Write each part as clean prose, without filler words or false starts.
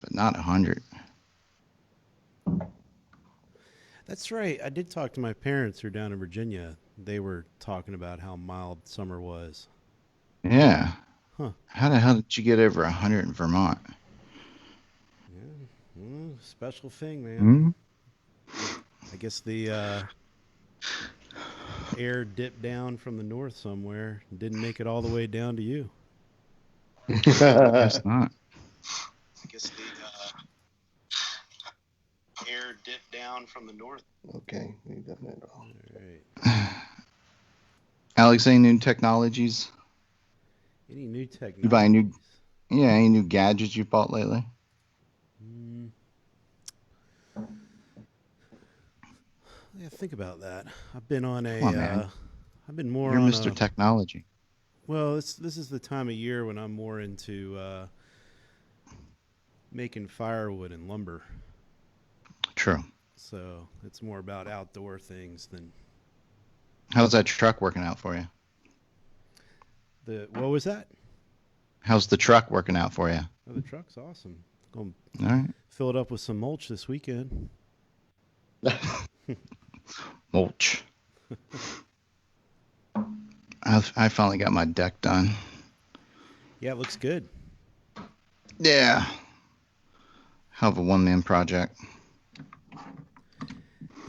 but not 100. That's right. I did talk to my parents who are down in Virginia. They were talking about how mild summer was. Yeah. Huh. How the hell did you get over 100 in Vermont? Yeah. Special thing, man. Hmm? I guess the air dipped down from the north somewhere and didn't make it all the way down to you. I guess not. I guess the air dipped down from the north. Okay, we done that all. All right. Alex, any new technologies? Any new You buy new, technologies? yeah, any new gadgets you bought lately? Mm, yeah, think about that. I've been on Come on, man. I've been more You're on Mr. a. Technology. Well, this is the time of year when I'm more into making firewood and lumber. True. So it's more about outdoor things than How's that truck working out for you? the. What was that? How's the truck working out for you? Oh, the truck's awesome. Gonna All right. fill it up with some mulch this weekend. Mulch. I finally got my deck done. Yeah, it looks good. Yeah. Hell of a one-man project.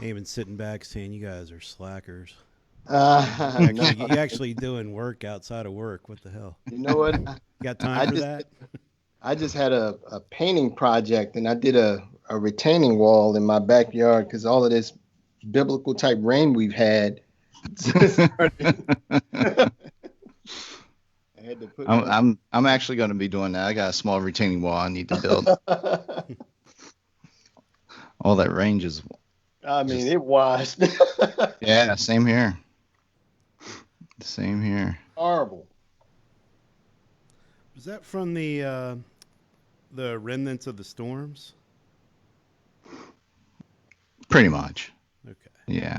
Ain't been sitting back saying you guys are slackers. No, You actually doing work outside of work. What the hell? you know what? You got time I for just that? I just had a painting project, and I did a retaining wall in my backyard because all of this biblical type rain we've had. I had to put I'm my. I'm actually going to be doing that. I got a small retaining wall I need to build. All that range is I mean, just it washed. yeah. Same here. Same here. Horrible. Was that from the remnants of the storms? Pretty much. Okay. Yeah.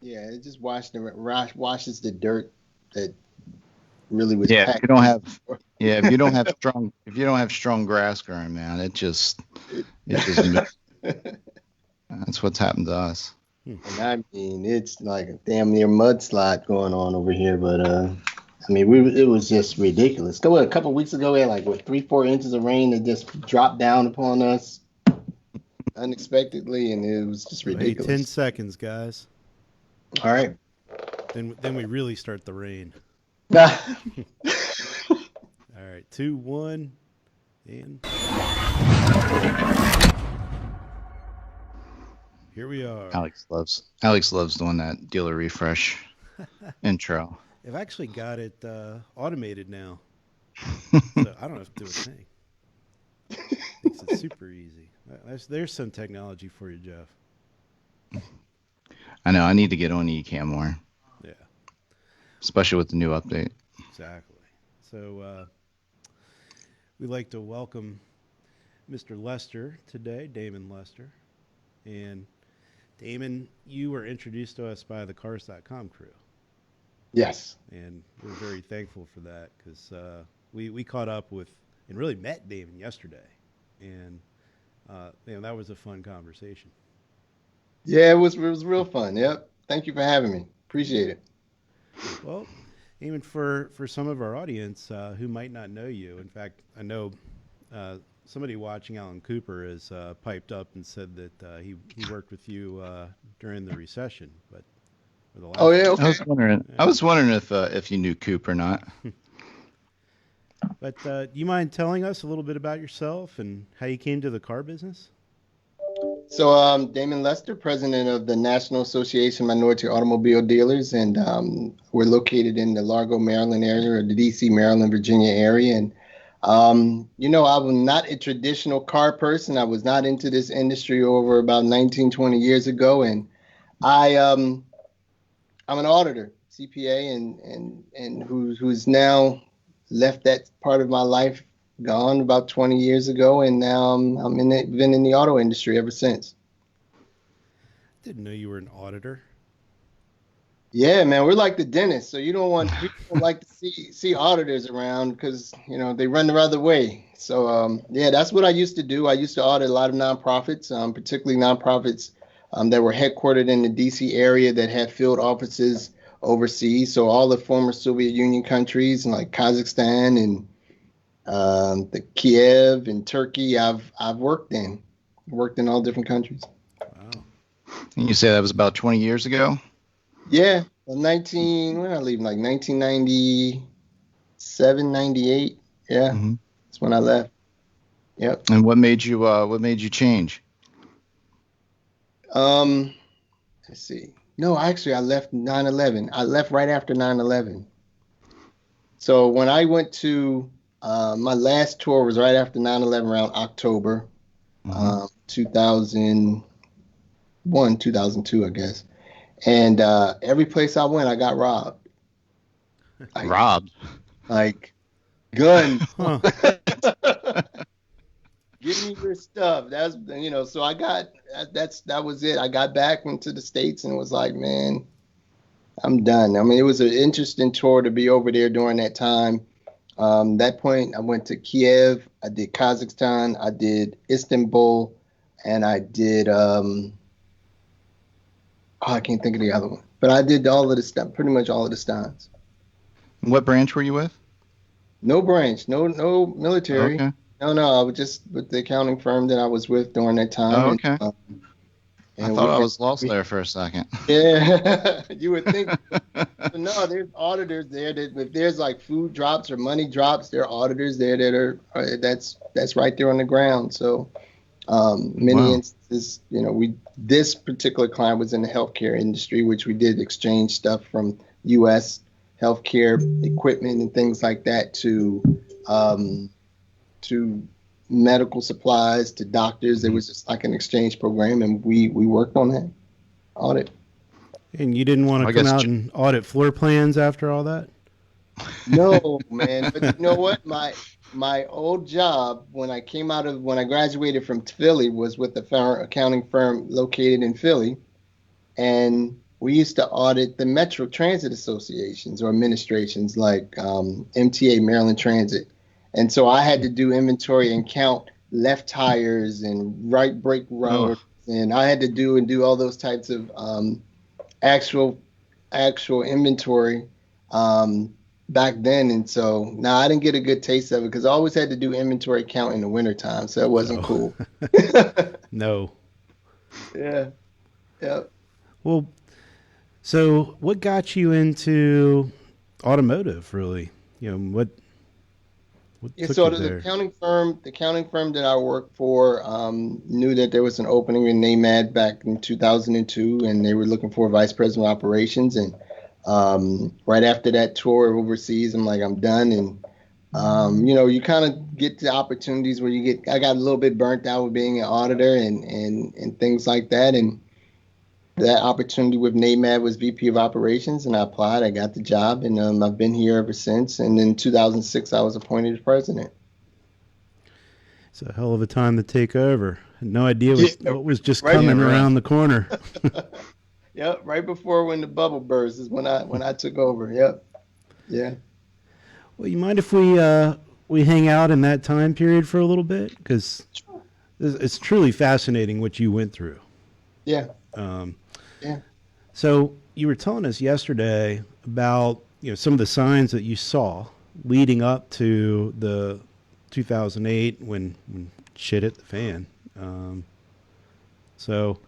Yeah, it just washes the dirt that really was Yeah. If packed you don't in. have yeah if you don't have strong grass growing, man, it just moves. That's what's happened to us. Hmm. And I mean, it's like a damn near mudslide going on over here. But I mean, it was just ridiculous. A couple of weeks ago, we had like what 3-4 inches of rain that just dropped down upon us unexpectedly, and it was just Hey, 10 ridiculous. seconds, guys. All right. Then we really start the rain. All right, 2, 1, and here we are. Alex loves doing that dealer refresh intro. I've actually got it automated now, so I don't have to do a thing. Makes it super easy. There's some technology for you, Jeff. I know I need to get on Ecamm more, Yeah, especially with the new update. exactly. So we'd like to welcome Mr. Lester today, Damon Lester. And Damon, you were introduced to us by the Cars.com crew. Yes. And we're very thankful for that because we caught up with and really met Damon yesterday. And that was a fun conversation. Yeah, it was real fun. Yep. Thank you for having me. Appreciate it. Well, Damon, for some of our audience who might not know you, in fact, I know somebody watching, Alan Cooper, has piped up and said that he worked with you during the recession, but for the Oh last yeah. I Okay. was wondering. I yeah. was wondering if you knew Coop or not. But do you mind telling us a little bit about yourself and how you came to the car business? So, Damon Lester, president of the National Association of Minority Automobile Dealers, and we're located in the Largo, Maryland area, or the D.C., Maryland, Virginia area. And I was not a traditional car person. I was not into this industry over about 19, 20 years ago, and I'm an auditor, CPA, and who's now left that part of my life gone about 20 years ago, and now I'm been in the auto industry ever since. Didn't know you were an auditor. Yeah, man, we're like the dentist, so you don't want people don't like to see auditors around because they run the other way. So yeah, that's what I used to do. I used to audit a lot of nonprofits, particularly nonprofits that were headquartered in the D.C. area that had field offices overseas. So all the former Soviet Union countries, like Kazakhstan and the Kiev and Turkey, I've worked in all different countries. Wow. And you say that was about 20 years ago? Yeah, when I leave, like 1997, 98. Yeah, Mm-hmm. that's when I left. Yep. And what made you change? Let's see. No, actually, I left 9/11. I left right after 9/11. So when I went to my last tour was right after 9/11, around October, 2001, 2002, I guess. And every place I went, I got robbed. Robbed? Like guns. Huh. Give me your stuff. That's so that was it. I got back into the States and it was like, man, I'm done. I mean, it was an interesting tour to be over there during that time. That point, I went to Kiev, I did Kazakhstan, I did Istanbul, and I did I can't think of the other one. But I did all of the stuff, pretty much all of the stunts. What branch were you with? No branch, no military. Okay. No, I was just with the accounting firm that I was with during that time. Oh, okay. I thought I was lost we- there for a second. Yeah, you would think. But no, there's auditors there that if there's like food drops or money drops, there are auditors there that are that's right there on the ground. So many Wow. instances, this particular client was in the healthcare industry, which we did exchange stuff from U.S. healthcare equipment and things like that to medical supplies to doctors. It was just like an exchange program, and we worked on that audit. And you didn't want to come out and audit floor plans after all that? No, man. But you know what? My old job when I graduated from Philly was with a accounting firm located in Philly, and we used to audit the Metro Transit Associations or administrations like MTA, Maryland Transit. And so I had to do inventory and count left tires and right brake rotors, and I had to do all those types of actual inventory back then. And so now I didn't get a good taste of it because I always had to do inventory count in the wintertime, so it wasn't cool. No. Yeah. Well, so what got you into automotive, really? What took So you the there? accounting firm that I worked for knew that there was an opening in NAMAD back in 2002, and they were looking for a vice president of operations. And right after that tour overseas, I'm like, I'm done. And you kind of get the opportunities where I got a little bit burnt out with being an auditor and things like that. And that opportunity with NAMAD was VP of operations, and I applied. I got the job, and I've been here ever since. And in 2006, I was appointed as president. It's a hell of a time to take over. Had no idea what was just Right. coming around the corner. Yep, right before when the bubble burst is when I took over. Yep. Yeah. Well, you mind if we hang out in that time period for a little bit? Because it's truly fascinating what you went through. Yeah. Yeah. So you were telling us yesterday about some of the signs that you saw leading up to the 2008 when shit hit the fan. So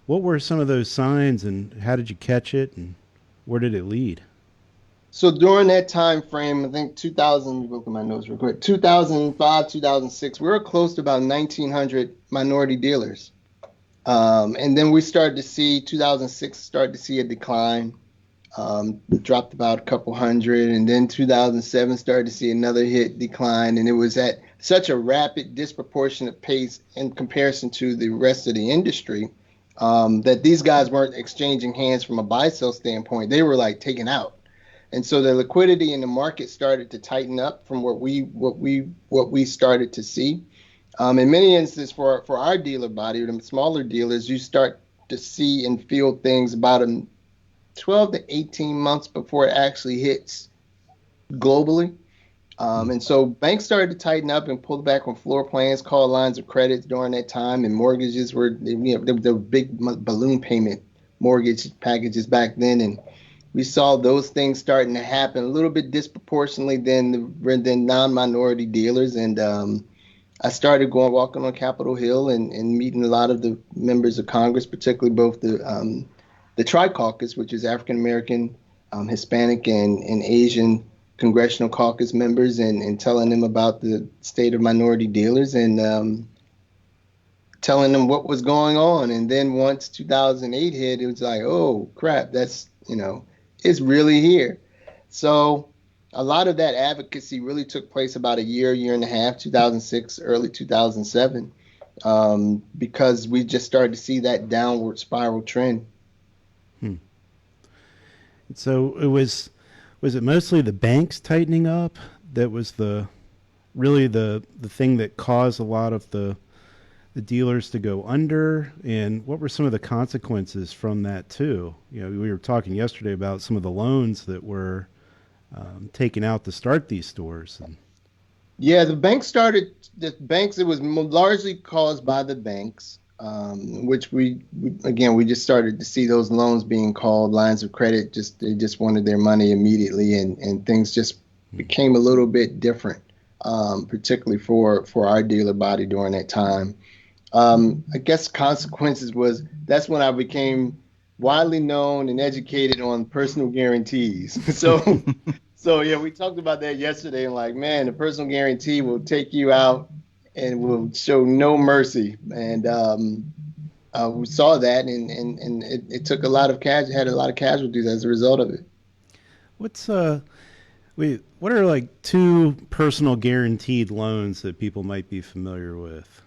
what were some of those signs, and how did you catch it, and where did it lead? So during that time frame, I think 2000. Let me look at my notes real quick. 2005, 2006, we were close to about 1,900 minority dealers. And then we started to see 2006 a decline. It dropped about a couple hundred, and then 2007 started to see another decline, and it was at such a rapid, disproportionate pace in comparison to the rest of the industry that these guys weren't exchanging hands from a buy-sell standpoint. They were like taken out, and so the liquidity in the market started to tighten up from what we started to see. In many instances, for our dealer body, or the smaller dealers, you start to see and feel things about 12 to 18 months before it actually hits globally. And so banks started to tighten up and pull back on floor plans, call lines of credit during that time, and mortgages were, there were big balloon payment mortgage packages back then, and we saw those things starting to happen a little bit disproportionately than non-minority dealers. And I started walking on Capitol Hill and meeting a lot of the members of Congress, particularly both the Tri-Caucus, which is African American, Hispanic, and Asian Congressional Caucus members, and telling them about the state of minority dealers, and telling them what was going on. And then once 2008 hit, it was like, oh crap, that's, it's really here. So a lot of that advocacy really took place about a year and a half, 2006, early 2007, because we just started to see that downward spiral trend. So was it mostly the banks tightening up that was really the thing that caused a lot of the dealers to go under? And what were some of the consequences from that too? We were talking yesterday about some of the loans that were taken out to start these stores. Yeah, it was largely caused by the banks, which we just started to see those loans being called lines of credit. They just wanted their money immediately, and things just became a little bit different, particularly for our dealer body during that time. I guess consequences was that's when I became widely known and educated on personal guarantees. So yeah, we talked about that yesterday, and like, man, the personal guarantee will take you out and will show no mercy. And we saw that, and it took a lot of had a lot of casualties as a result of it. What are like two personal guaranteed loans that people might be familiar with?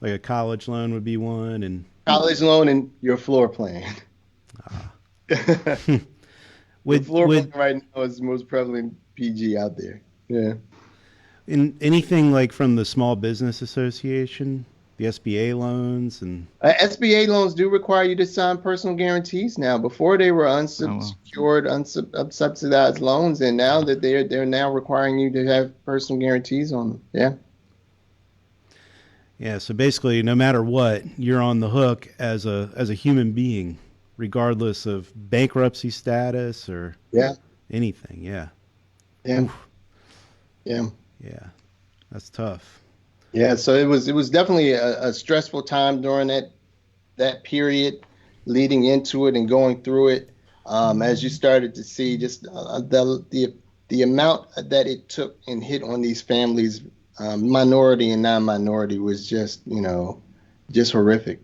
Like a college loan would be one, and college loan and your floor plan. The floor plan right now is the most prevalent PG out there. Yeah. In anything like from the Small Business Association, the SBA loans, and SBA loans do require you to sign personal guarantees now. Before they were unsecured, unsubsidized loans, and now that they're now requiring you to have personal guarantees on them. Yeah. Yeah, so basically, no matter what, you're on the hook as a human being, regardless of bankruptcy status or anything. Yeah. Yeah. Oof. Yeah. That's tough. Yeah. So it was definitely a stressful time during that period, leading into it and going through it. As you started to see just the amount that it took and hit on these families, minority and non-minority, was just horrific.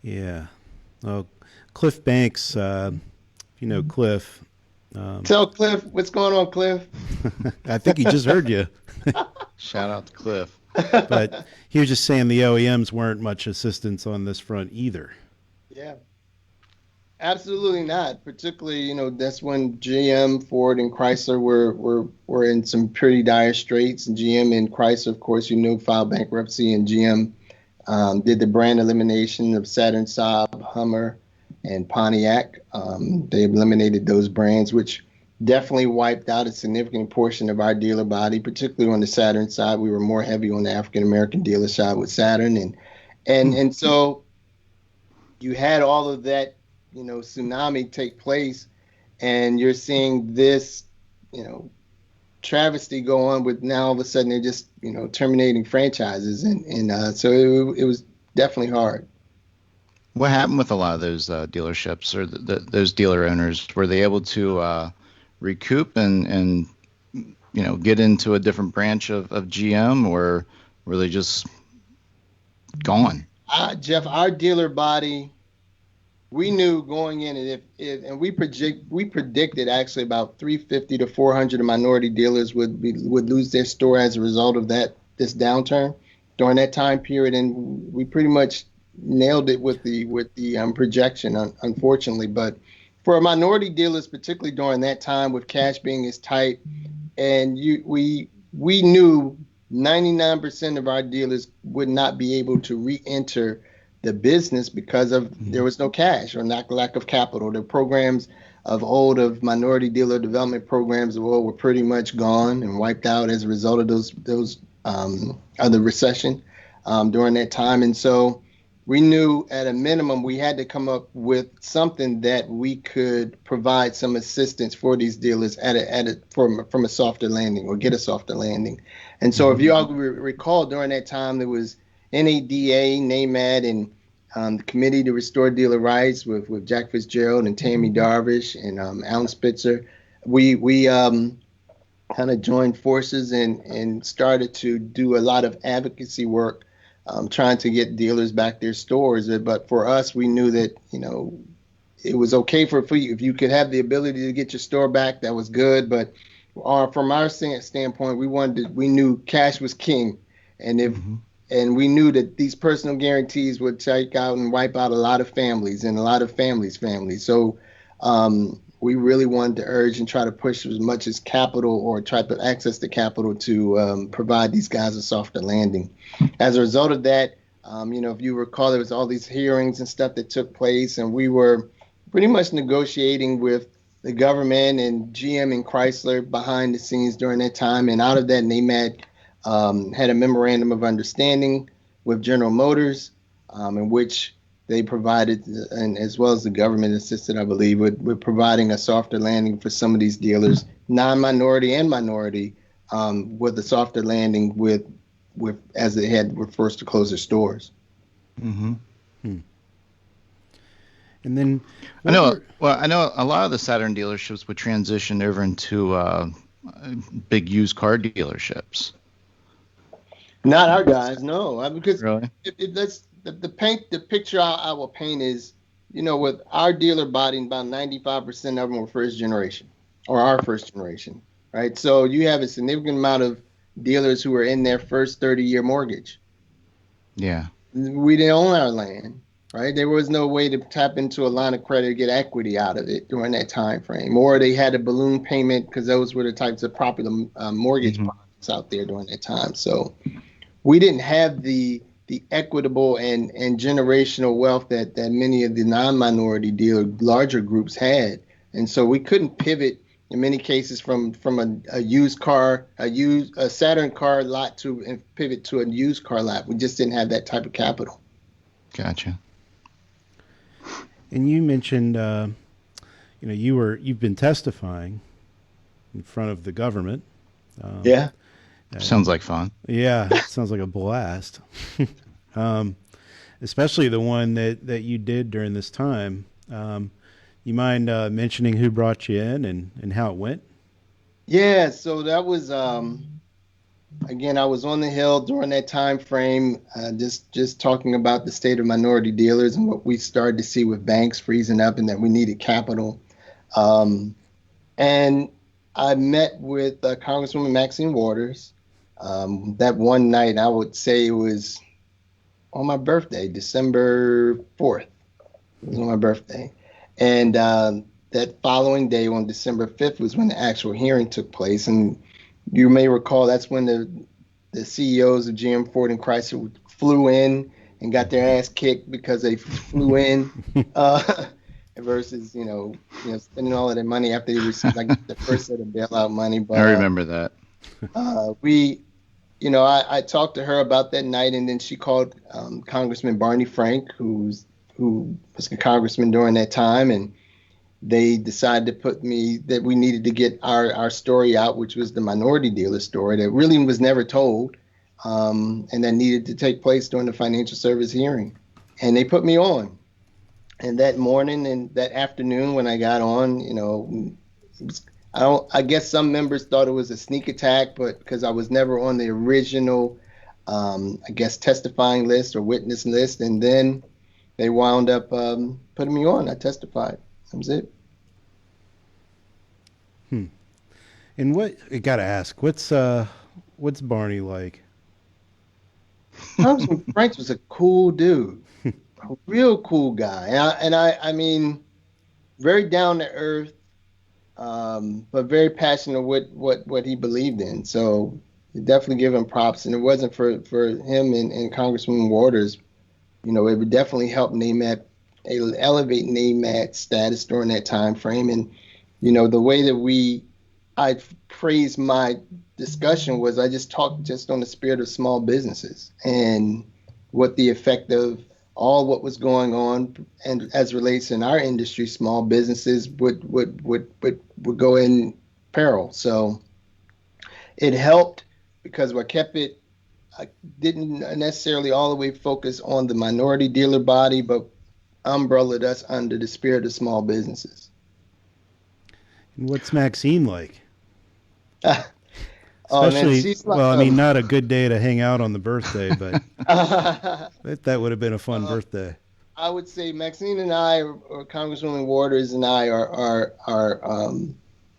Yeah. Well, Cliff Banks, Cliff. Tell Cliff what's going on, Cliff. I think he just heard you. Shout out to Cliff. But he was just saying the OEMs weren't much assistance on this front either. Yeah. Absolutely not. Particularly, that's when GM, Ford, and Chrysler were in some pretty dire straits. And GM and Chrysler, of course, filed bankruptcy, and GM did the brand elimination of Saturn, Saab, Hummer, and Pontiac. They eliminated those brands, which definitely wiped out a significant portion of our dealer body, particularly on the Saturn side. We were more heavy on the African American dealer side with Saturn, and so you had all of that tsunami take place, and you're seeing this travesty go on with now all of a sudden they're just terminating franchises, and so it was definitely hard. What happened with a lot of those dealerships or those dealer owners? Were they able to recoup and get into a different branch of GM, or were they just gone? Jeff, our dealer body, we knew going in, and we predicted actually about 350 to 400 minority dealers would lose their store as a result of this downturn during that time period, and we pretty much nailed it with the projection, unfortunately. But for minority dealers, particularly during that time with cash being as tight, and we knew 99% of our dealers would not be able to re-enter the business because of there was no cash or lack of capital. The programs of minority dealer development programs were pretty much gone and wiped out as a result of those of the recession during that time. And so we knew at a minimum we had to come up with something that we could provide some assistance for these dealers from a softer landing or get a softer landing. And so if you all recall, during that time there was NADA, NAMAD, and the Committee to Restore Dealer Rights with Jack Fitzgerald and Tammy Darvish and Alan Spitzer. We kind of joined forces and started to do a lot of advocacy work, trying to get dealers back their stores. But for us, we knew that, it was okay if you could have the ability to get your store back, that was good. But from our standpoint, we knew cash was king. And we knew that these personal guarantees would take out and wipe out a lot of families and a lot of families. So we really wanted to urge and try to push as much as capital or try to access the capital to provide these guys a softer landing. As a result of that, if you recall, there was all these hearings and stuff that took place, and we were pretty much negotiating with the government and GM and Chrysler behind the scenes during that time. And out of that, NAMAD had a memorandum of understanding with General Motors, in which they provided, and as well as the government assisted, I believe, with providing a softer landing for some of these dealers, non-minority and minority, with a softer landing with as they were forced to close their stores. Mm-hmm. And then I know a lot of the Saturn dealerships would transition over into big used car dealerships. Not our guys, no. Because really? The picture I will paint is, with our dealer body, about 95% of them were first generation, or our first generation, right? So you have a significant amount of dealers who are in their first 30-year mortgage. Yeah. We didn't own our land, right? There was no way to tap into a line of credit to get equity out of it during that time frame, or they had a balloon payment because those were the types of popular mortgage products out there during that time. So we didn't have the equitable and generational wealth that many of the non-minority dealer larger groups had. And so we couldn't pivot in many cases from a used car, a Saturn car lot and pivot to a used car lot. We just didn't have that type of capital. Gotcha. And you mentioned, you've been testifying in front of the government. Yeah. Sounds like fun. Yeah, it sounds like a blast. Especially the one that you did during this time. You mind mentioning who brought you in and how it went? Yeah, so that was, again, I was on the Hill during that time frame, just talking about the state of minority dealers and what we started to see with banks freezing up and that we needed capital. And I met with Congresswoman Maxine Waters. That one night, I would say it was on my birthday, December 4th. It was on my birthday. And that following day, on December 5th, was when the actual hearing took place. And you may recall that's when the CEOs of GM, Ford, and Chrysler flew in and got their ass kicked because they flew in versus, spending all of their money after they received the first set of bailout money. But I remember that. I talked to her about that night, and then she called Congressman Barney Frank, who was a congressman during that time, and they decided to that we needed to get our story out, which was the minority dealer story that really was never told, and that needed to take place during the financial service hearing. And they put me on. And that morning and that afternoon when I got on, I guess some members thought it was a sneak attack, but because I was never on the original, testifying list or witness list. And then they wound up putting me on. I testified. That was it. And I gotta ask, what's Barney like? Congressman Franks was a cool dude, a real cool guy, and I mean, very down to earth, but very passionate with what he believed in. So definitely give him props. And it wasn't for him and Congresswoman Waters, it would definitely help elevate NAMAT's status during that time frame. And the way that I phrased my discussion was I just talked just on the spirit of small businesses and what the effect of all what was going on, and as relates in our industry, small businesses would go in peril. So it helped because what kept it, I didn't necessarily all the way focus on the minority dealer body, but umbrellaed us under the spirit of small businesses. And what's Maxine like? Oh man, Especially, she's like, well, I mean, not a good day to hang out on the birthday, but that would have been a fun birthday. I would say Maxine and I, or Congresswoman Waters and I,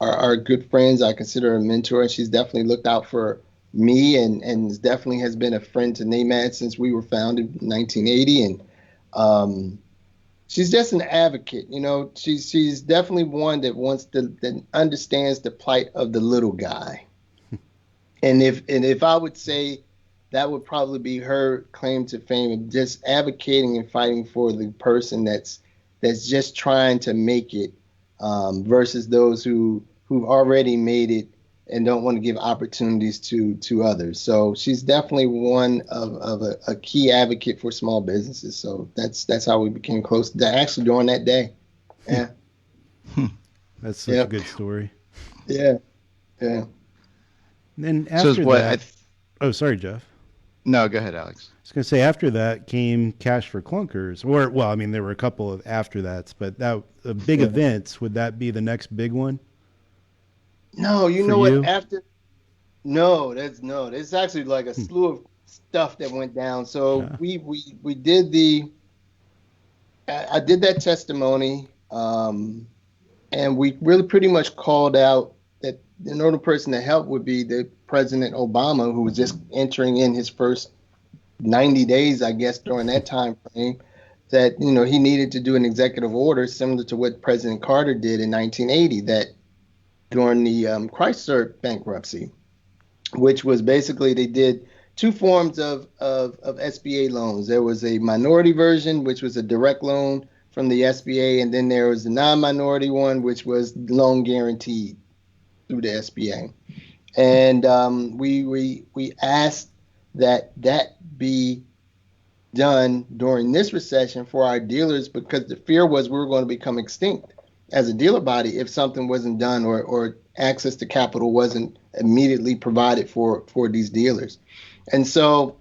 are good friends. I consider her a mentor. She's definitely looked out for me, and definitely has been a friend to NAMAT since we were founded in 1980. And she's just an advocate. She's definitely one that that understands the plight of the little guy. And if I would say, that would probably be her claim to fame, of just advocating and fighting for the person that's just trying to make it, versus those who've already made it and don't want to give opportunities to others. So she's definitely one of a key advocate for small businesses. So that's how we became close. Actually, during that day. Yeah. That's such a good story. Yeah. Yeah. And then after that, oh, sorry, Jeff. No, go ahead, Alex. I was going to say, after that came Cash for Clunkers. Or, well, I mean, there were a couple of after that's, but big events, would that be the next big one? No, what? There's actually like a slew of stuff that went down. So we did I did that testimony, and we really pretty much called out that the only person to help would be the President Obama, who was just entering in his first 90 days, I guess, during that time frame, that, he needed to do an executive order similar to what President Carter did in 1980, that during the Chrysler bankruptcy, which was basically they did two forms of SBA loans. There was a minority version, which was a direct loan from the SBA, and then there was a non-minority one, which was loan guaranteed through the SBA. And we asked that be done during this recession for our dealers, because the fear was we were going to become extinct as a dealer body if something wasn't done, or access to capital wasn't immediately provided for these dealers. And so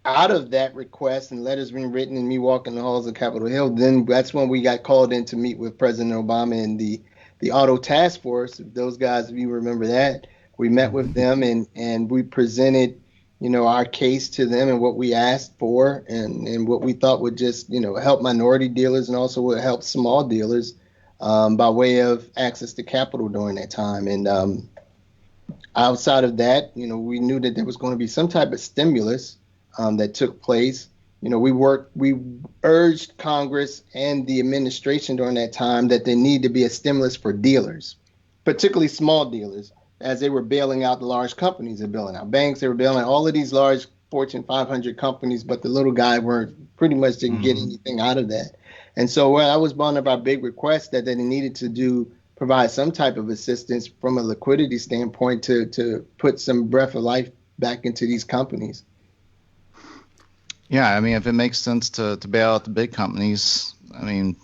out of that request and letters being written and me walking the halls of Capitol Hill, then that's when we got called in to meet with President Obama and the Auto Task Force. Those guys, if you remember that, we met with them and we presented, our case to them and what we asked for, and what we thought would just, help minority dealers and also would help small dealers by way of access to capital during that time. And outside of that, we knew that there was going to be some type of stimulus that took place. We urged Congress and the administration during that time that there need to be a stimulus for dealers, particularly small dealers, as they were bailing out the large companies. They're bailing out banks. They were bailing out all of these large Fortune 500 companies, but the little guy didn't get anything out of that. And so that was one of our big requests, that they needed to provide some type of assistance from a liquidity standpoint to put some breath of life back into these companies. Yeah, I mean, if it makes sense to bail out the big companies, I mean,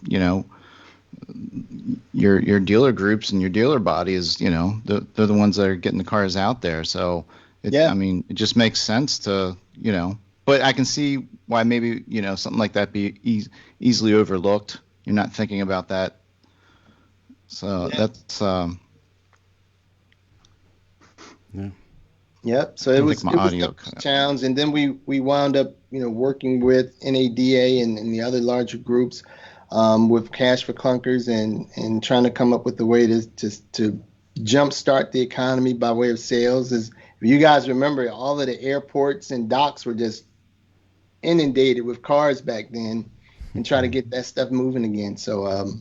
your dealer groups and your dealer body is, they're the ones that are getting the cars out there. So, I mean, it just makes sense to, but I can see why maybe, something like that be easily overlooked. You're not thinking about that. So that's, yeah. Yep. So it was a challenge, and then we wound up, working with NADA and the other larger groups, with Cash for Clunkers and trying to come up with a way to jumpstart the economy by way of sales. As if you guys remember, all of the airports and docks were just inundated with cars back then, and try to get that stuff moving again. So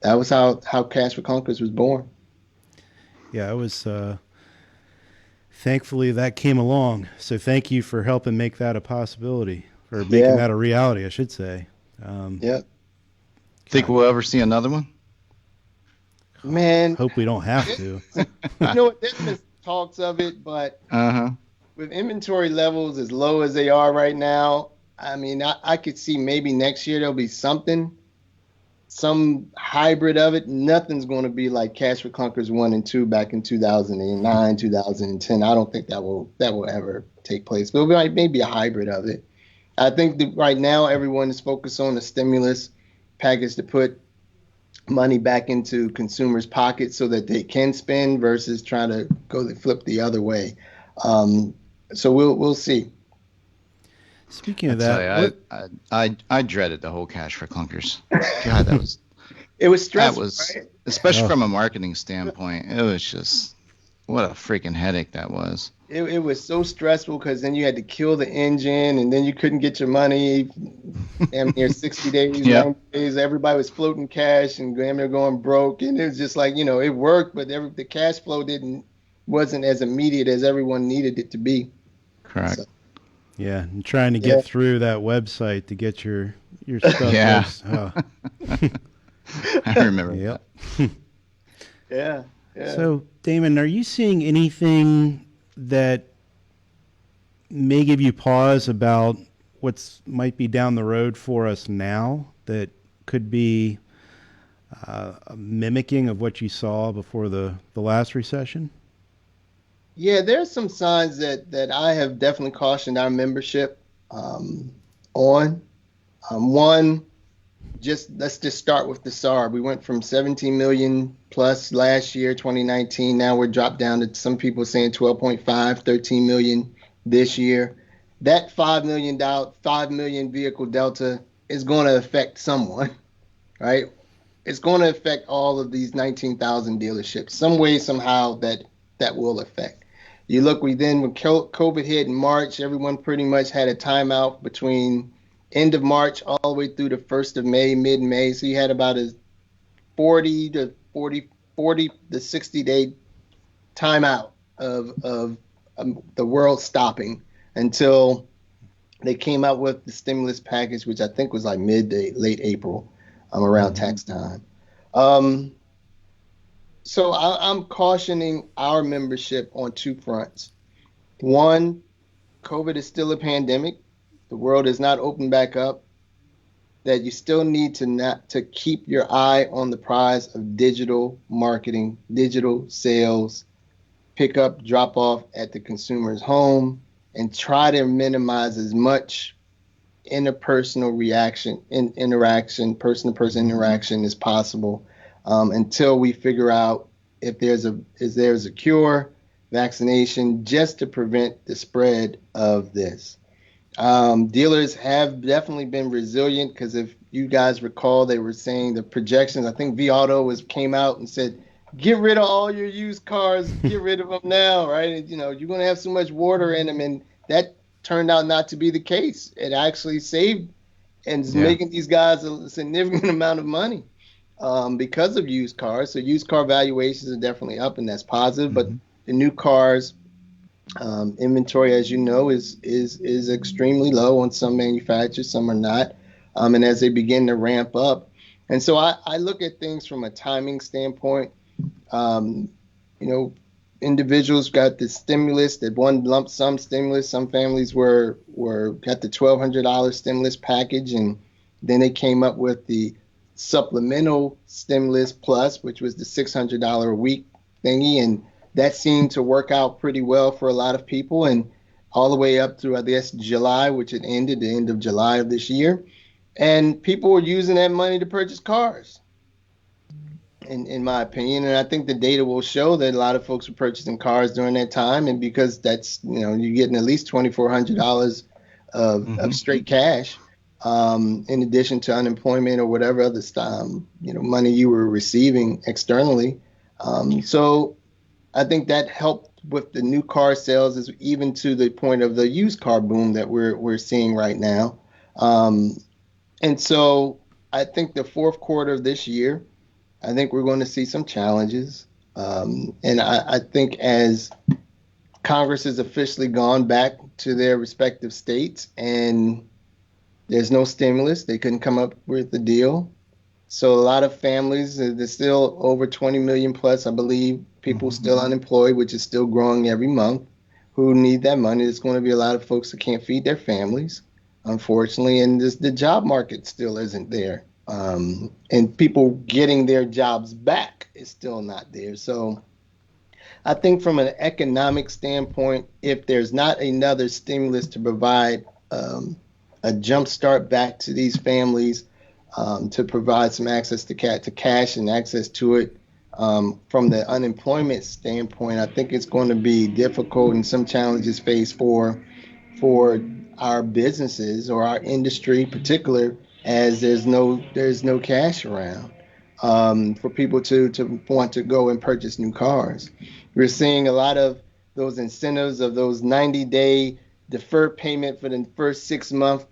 that was how Cash for Clunkers was born. Yeah, it was. Thankfully, that came along. So thank you for helping make that a possibility. or making that a reality, I should say. Yeah. Think we'll ever see another one? Man, hope we don't have to. There's been talks of it, but with inventory levels as low as they are right now, I mean, I could see maybe next year there'll be some hybrid of it. Nothing's going to be like Cash for Clunkers 1 and 2 back in 2009, 2010. I don't think that will ever take place. But it'll be maybe a hybrid of it. I think that right now everyone is focused on the stimulus package to put money back into consumers' pockets so that they can spend versus trying to flip the other way. So we'll see. Speaking of that, I dreaded the whole Cash for Clunkers. God, it was stressful. Right? Especially from a marketing standpoint. It was just what a freaking headache that was. It was so stressful because then you had to kill the engine and then you couldn't get your money. Damn near 60 days, 90 days. Everybody was floating cash and damn near going broke. And it was just like, it worked, but the cash flow wasn't as immediate as everyone needed it to be. Correct. So, yeah, and trying to get through that website to get your stuff. Yeah. I remember. Yep. Yeah. So, Damon, are you seeing anything that may give you pause about what's might be down the road for us now that could be a mimicking of what you saw before the last recession? Yeah, there's some signs that I have definitely cautioned our membership on. One, let's just start with the SAR. We went from 17 million plus last year, 2019. Now we're dropped down to some people saying 12.5, 13 million this year. That 5 million vehicle delta is going to affect someone, right? It's going to affect all of these 19,000 dealerships. Some way, somehow that will affect. You look, when COVID hit in March, everyone pretty much had a timeout between end of March all the way through the 1st of May, mid-May. So you had about a 40 to 60-day timeout of the world stopping until they came out with the stimulus package, which I think was like mid to late April, around tax time. So I'm cautioning our membership on two fronts. One, COVID is still a pandemic. The world is not opened back up. That you still need to keep your eye on the prize of digital marketing, digital sales, pick up, drop off at the consumer's home, and try to minimize as much interpersonal interaction, person-to-person interaction as possible until we figure out if there's a cure, vaccination, just to prevent the spread of this. Dealers have definitely been resilient because if you guys recall, they were saying the projections. I think vAuto came out and said, get rid of all your used cars, get rid of them now, right? And, you're going to have so much water in them, and that turned out not to be the case. It actually saved and is making these guys a significant amount of money because of used cars. So used car valuations are definitely up, and that's positive. But the new cars inventory, as you know, is extremely low on some manufacturers, some are not. And as they begin to ramp up. And so I look at things from a timing standpoint. Individuals got the stimulus, that one lump sum stimulus. Some families got the $1,200 stimulus package, and then they came up with the supplemental stimulus plus, which was the $600 a week thingy, and that seemed to work out pretty well for a lot of people, and all the way up through, I guess, July, which it ended the end of July of this year, and people were using that money to purchase cars. In my opinion, and I think the data will show that a lot of folks were purchasing cars during that time, and because that's you're getting at least $2,400 of straight cash, in addition to unemployment or whatever other money you were receiving externally. So I think that helped with the new car sales, even to the point of the used car boom that we're seeing right now. And so I think the fourth quarter of this year, I think we're going to see some challenges. And I think as Congress has officially gone back to their respective states and There's no stimulus. They couldn't come up with a deal. So a lot of families, there's still over 20 million plus, I believe, people still unemployed, which is still growing every month, who need that money. There's going to be a lot of folks that can't feed their families, unfortunately, and the job market still isn't there. And people getting their jobs back is still not there. So I think from an economic standpoint, if there's not another stimulus to provide a jump start back to these families, to provide some access to cash and access to it, from the unemployment standpoint, I think it's going to be difficult and some challenges faced for our businesses or our industry in particular, as there's no cash around, for people to want to go and purchase new cars. We're seeing a lot of those incentives of those 90-day deferred payment for the first 6 month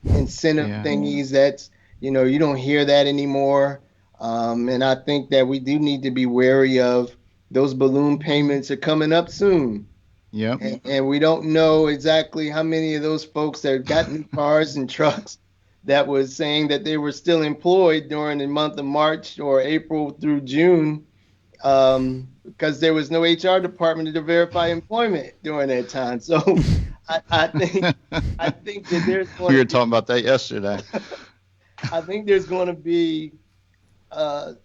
incentive thingies. That's, you don't hear that anymore. And I think that we do need to be wary of those balloon payments are coming up soon. Yep. And we don't know exactly how many of those folks that got new cars and trucks that was saying that they were still employed during the month of March or April through June, because there was no HR department to verify employment during that time. So I think that there's going we were talking about that yesterday. I think there's going to be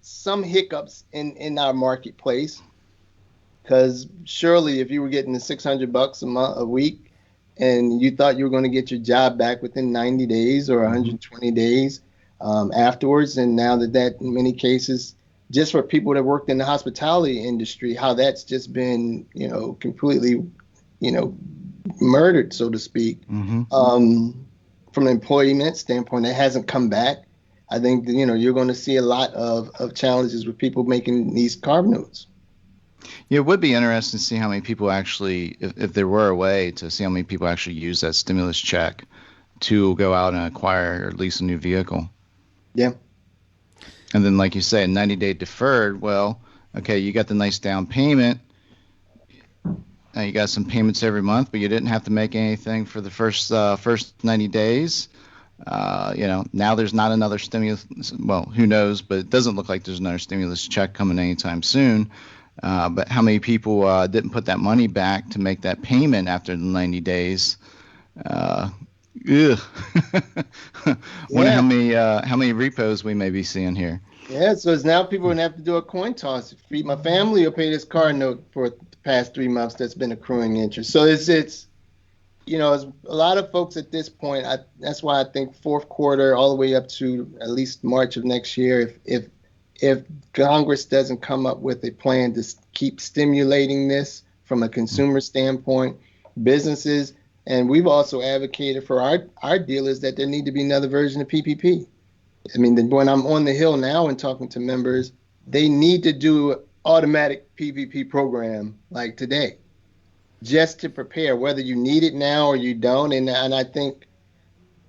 some hiccups in our marketplace, because surely if you were getting the $600 a week and you thought you were going to get your job back within 90 days or 120 days afterwards, and now that in many cases, just for people that worked in the hospitality industry, how that's just been, completely, murdered, so to speak. From an employment standpoint, it hasn't come back. I think that, you're going to see a lot of challenges with people making these carb notes. Yeah, it would be interesting to see how many people actually, if there were a way to see how many people actually use that stimulus check to go out and acquire or lease a new vehicle. Yeah. And then, like you say, a 90-day deferred. Well, okay, you got the nice down payment. You got some payments every month, but you didn't have to make anything for the first 90 days. Now there's not another stimulus. Well, who knows? But it doesn't look like there's another stimulus check coming anytime soon. But how many people didn't put that money back to make that payment after the 90 days? Wonder how many repos we may be seeing here. Yeah, so it's now people are gonna have to do a coin toss. Feed my family or pay this car note for the past 3 months that's been accruing interest. So it's it's a lot of folks at this point. That's why I think fourth quarter all the way up to at least March of next year, if Congress doesn't come up with a plan to keep stimulating this from a consumer standpoint, businesses, and we've also advocated for our dealers that there need to be another version of PPP. I mean, when I'm on the Hill now and talking to members, they need to do automatic PPP program like today, just to prepare, whether you need it now or you don't. And I think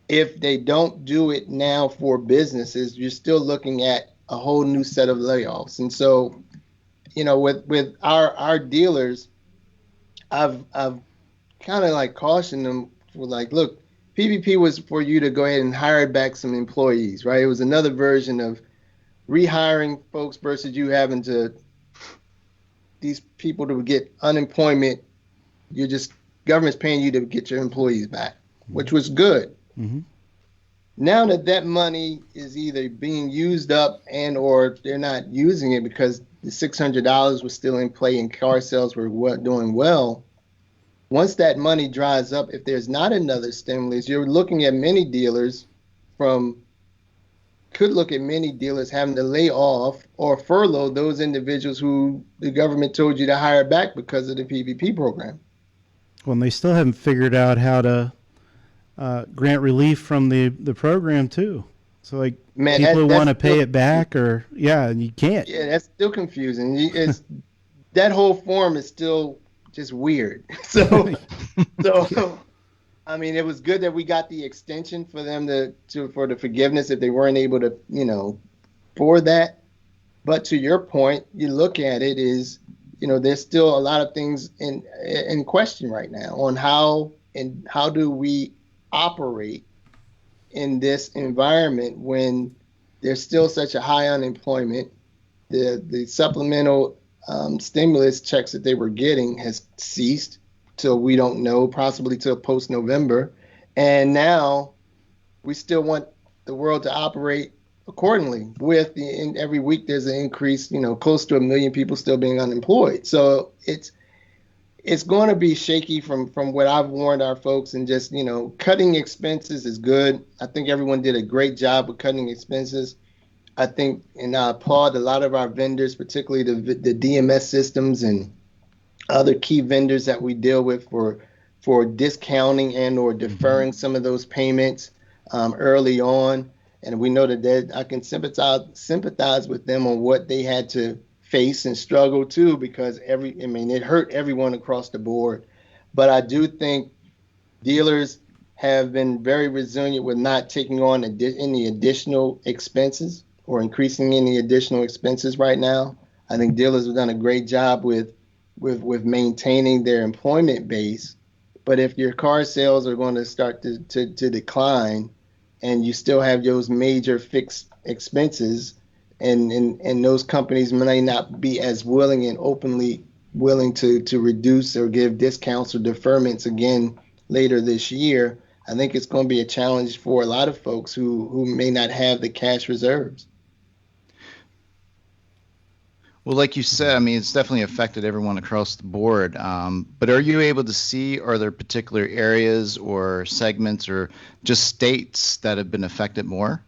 if they don't do it now for businesses, you're still looking at a whole new set of layoffs. And so, with our dealers, I've kind of like cautioned them for look, PPP was for you to go ahead and hire back some employees, right? It was another version of rehiring folks versus you having to, these people to get unemployment. Government's paying you to get your employees back, which was good. Now that money is either being used up and or they're not using it because the $600 was still in play and car sales were doing well. Once that money dries up, if there's not another stimulus, you're looking at many dealers having to lay off or furlough those individuals who the government told you to hire back because of the PPP program. Well, and they still haven't figured out how to grant relief from the program too. So people who want to pay it back and you can't. Yeah, that's still confusing. That whole form is still just weird. So I mean, it was good that we got the extension for them for the forgiveness if they weren't able to, for that. But to your point, you look at it is, there's still a lot of things in question right now on how do we operate in this environment when there's still such a high unemployment. The supplemental stimulus checks that they were getting has ceased till we don't know, possibly till post-November. And now we still want the world to operate accordingly. And every week there's an increase, close to 1 million people still being unemployed. So it's going to be shaky from what I've warned our folks, and just, cutting expenses is good. I think everyone did a great job with cutting expenses. I think, and I applaud a lot of our vendors, particularly the DMS systems and other key vendors that we deal with for discounting and or deferring some of those payments early on. And we know that I can sympathize with them on what they had to face and struggle too, because it hurt everyone across the board. But I do think dealers have been very resilient with not taking on any additional expenses or increasing any additional expenses right now. I think dealers have done a great job with maintaining their employment base. But if your car sales are going to start to decline, and you still have those major fixed expenses, and those companies may not be as willing and openly willing to reduce or give discounts or deferments again later this year, I think it's going to be a challenge for a lot of folks who may not have the cash reserves. Well, like you said, I mean, it's definitely affected everyone across the board. But are you able to see, are there particular areas or segments or just states that have been affected more?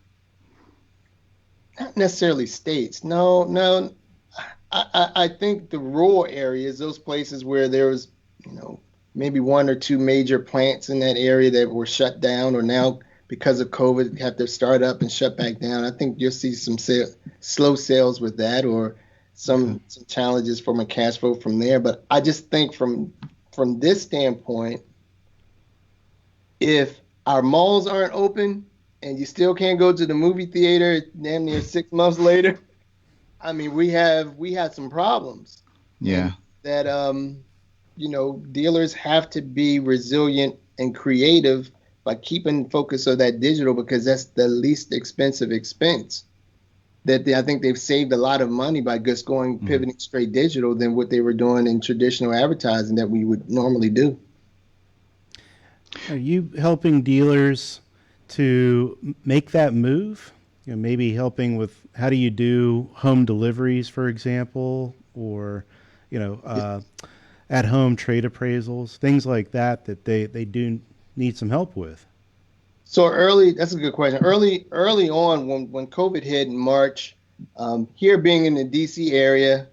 Not necessarily states. No. I think the rural areas, those places where there was, maybe one or two major plants in that area that were shut down, or now because of COVID have to start up and shut back down. I think you'll see some slow sales with that, or some challenges from a cash flow from there. But I just think from this standpoint, if our malls aren't open and you still can't go to the movie theater damn near 6 months later, I mean, we had some problems. Yeah. That dealers have to be resilient and creative by keeping focus on that digital, because that's the least expensive expense. I think they've saved a lot of money by just pivoting straight digital than what they were doing in traditional advertising that we would normally do. Are you helping dealers to make that move? Maybe helping with, how do you do home deliveries, for example, or at-home trade appraisals, things like that they do need some help with? So that's a good question. Early on, when COVID hit in March, here being in the DC area,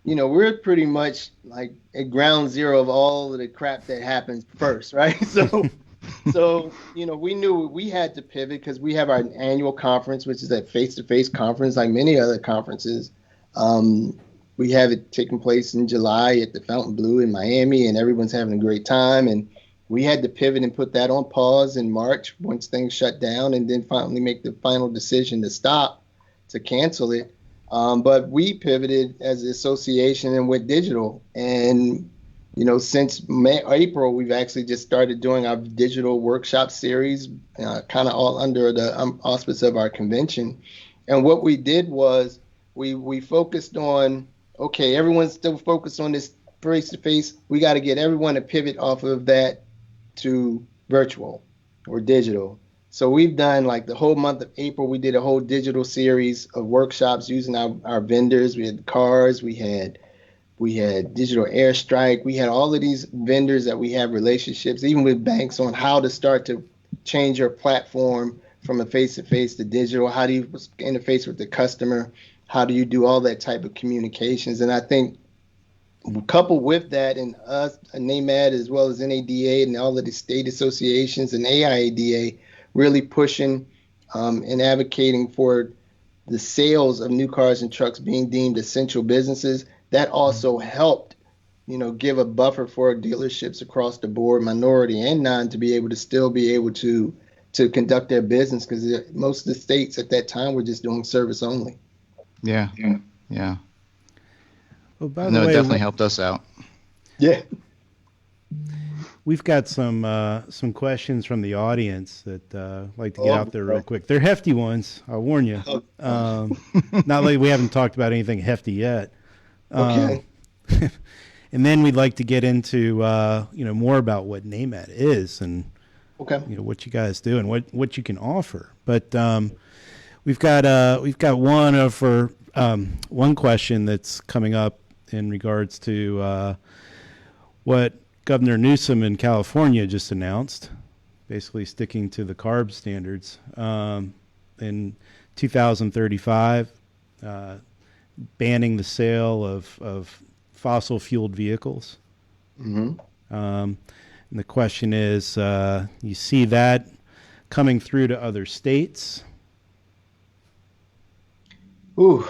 we're pretty much like at ground zero of all of the crap that happens first, right? So we knew we had to pivot because we have our annual conference, which is that face-to-face conference, like many other conferences. We have it taking place in July at the Fontainebleau in Miami, and everyone's having a great time. And we had to pivot and put that on pause in March once things shut down, and then finally make the final decision to cancel it. But we pivoted as an association and went digital. And, since April, we've actually just started doing our digital workshop series, kind of all under the auspice of our convention. And what we did was we focused on, okay, everyone's still focused on this face-to-face. We got to get everyone to pivot off of that to virtual or digital. So we've done, like, the whole month of April, we did a whole digital series of workshops using our vendors. We had cars, we had Digital Airstrike, we had all of these vendors that we have relationships, even with banks, on how to start to change your platform from a face-to-face to digital. How do you interface with the customer? How do you do all that type of communications? And I think coupled with that, and us, NAMAD, as well as NADA and all of the state associations and AIADA, really pushing and advocating for the sales of new cars and trucks being deemed essential businesses, that also helped, give a buffer for dealerships across the board, minority and non, to be able to still be able to conduct their business, because most of the states at that time were just doing service only. Yeah. Well, by No, the way, it definitely helped us out. Yeah. we've got some questions from the audience that I'd like to get out there real quick. They're hefty ones, I'll warn you. Not like we haven't talked about anything hefty yet. Okay. And then we'd like to get into more about what NAMAT is and what you guys do and what you can offer. But we've got one question that's coming up in regards to what Governor Newsom in California just announced, basically sticking to the CARB standards in 2035, banning the sale of fossil fueled vehicles. Mm-hmm. And the question is, you see that coming through to other states? Ooh,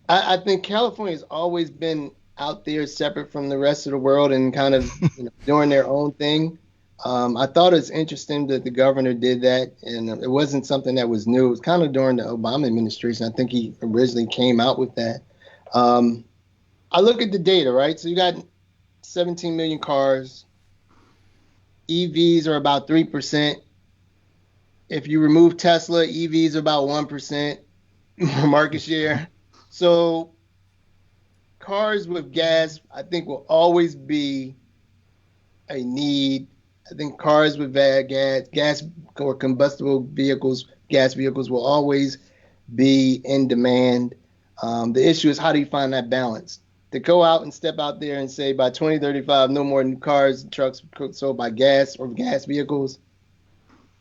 I think California's always been out there separate from the rest of the world and kind of doing their own thing. I thought it was interesting that the governor did that, and it wasn't something that was new. It was kind of during the Obama administration. I think he originally came out with that. I look at the data, right? So you got 17 million cars. EVs are about 3%. If you remove Tesla, EVs are about 1% market share. So cars with gas, I think, will always be a need. I think cars with gas or combustible vehicles, gas vehicles will always be in demand. The issue is, how do you find that balance? To go out and step out there and say by 2035, no more new cars and trucks sold by gas or gas vehicles,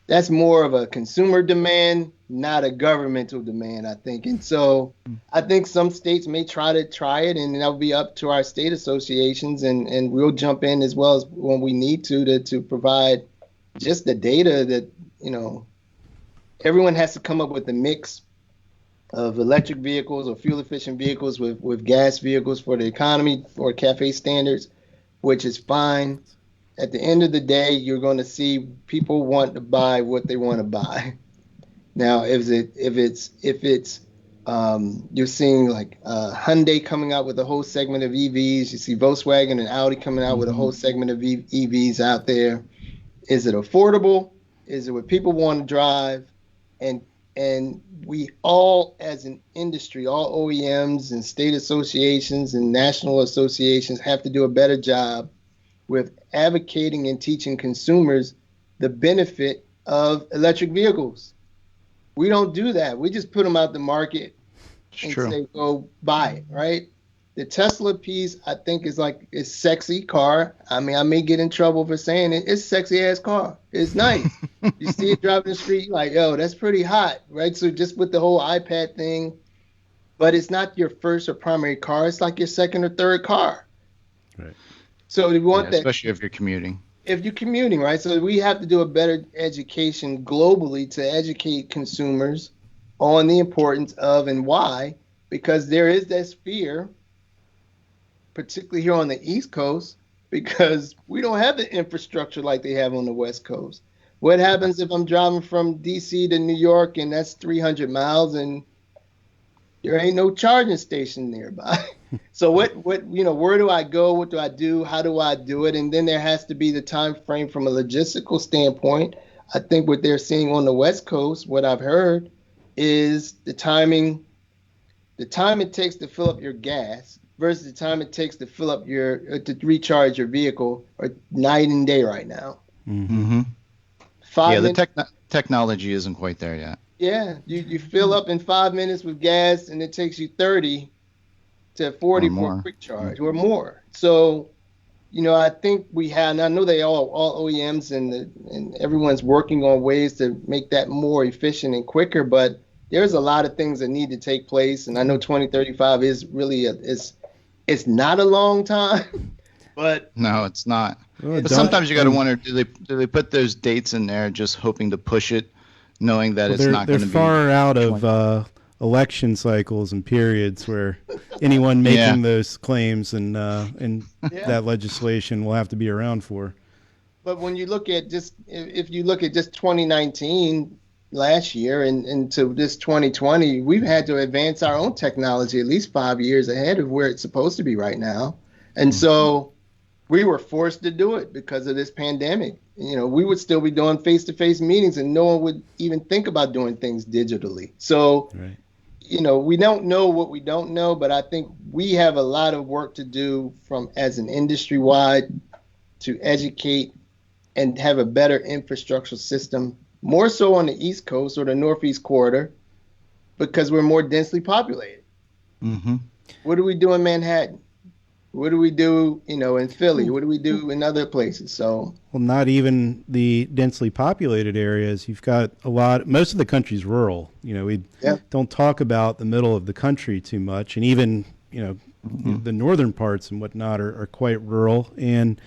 that's more of a consumer demand, not a governmental demand, I think. And so I think some states may try it, and that'll be up to our state associations, and we'll jump in as well as when we need to provide just the data that, everyone has to come up with a mix of electric vehicles or fuel efficient vehicles with gas vehicles for the economy or CAFE standards, which is fine. At the end of the day, you're going to see people want to buy what they want to buy. Now, if it's you're seeing like Hyundai coming out with a whole segment of EVs, you see Volkswagen and Audi coming out with a whole segment of EVs out there. Is it affordable? Is it what people want to drive? And we all, as an industry, all OEMs and state associations and national associations, have to do a better job with advocating and teaching consumers the benefit of electric vehicles. We don't do that. We just put them out the market and say, go buy it, right? The Tesla piece, I think, is like, it's sexy car. I mean, I may get in trouble for saying it. It's a sexy ass car. It's nice. You see it driving the street, you're like, yo, that's pretty hot, right? So just with the whole iPad thing, but it's not your first or primary car. It's like your second or third car. Right. So we want that. Especially if you're commuting. If you're commuting, right? So we have to do a better education globally to educate consumers on the importance of and why, because there is this fear, particularly here on the East Coast, because we don't have the infrastructure like they have on the West Coast. What happens if I'm driving from DC to New York and that's 300 miles and there ain't no charging station nearby? So what where do I go? What do I do? How do I do it? And then there has to be the time frame from a logistical standpoint. I think what they're seeing on the West Coast, what I've heard, is the time it takes to fill up your gas versus the time it takes to fill up to recharge your vehicle are night and day right now. Mm-hmm. The technology isn't quite there yet. Yeah, you fill up in 5 minutes with gas and it takes you 30 to 40 for a quick charge or more. So, I think we have, and I know they all OEMs and everyone's working on ways to make that more efficient and quicker, but there's a lot of things that need to take place. And I know 2035 is really it's not a long time, but no, it's not. But sometimes you got to wonder, do they put those dates in there just hoping to push it, knowing that it's not going to be far out of election cycles and periods where anyone making those claims and that legislation will have to be around for. But when you look at if you look at just 2019 last year and into this 2020, we've had to advance our own technology at least 5 years ahead of where it's supposed to be right now. And so we were forced to do it because of this pandemic. We would still be doing face-to-face meetings and no one would even think about doing things digitally. So, Right. We don't know what we don't know, but I think we have a lot of work to do as an industry-wide to educate and have a better infrastructural system, more so on the East Coast or the Northeast corridor, because we're more densely populated. Mm-hmm. What do we do in Manhattan? What do we do, in Philly? What do we do in other places? So, Well, not even the densely populated areas. You've got most of the country's rural. We don't talk about the middle of the country too much. And even, the northern parts and whatnot are quite rural. And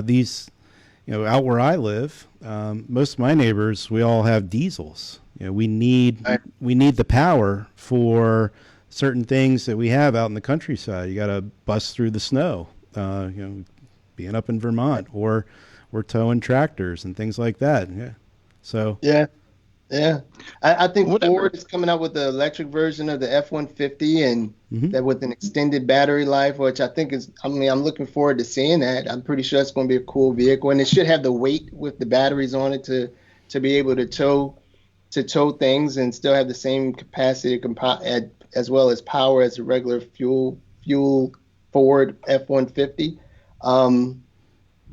these, out where I live, most of my neighbors, we all have diesels. We need the power for certain things that we have out in the countryside. You got to bust through the snow, being up in Vermont, or we're towing tractors and things like that. Yeah. So. Yeah. I think Ford is coming out with the electric version of the F-150 and that with an extended battery life, which I think I'm looking forward to seeing that. I'm pretty sure it's going to be a cool vehicle, and it should have the weight with the batteries on it to be able to tow things and still have the same capacity as well as power as a regular fuel Ford F-150.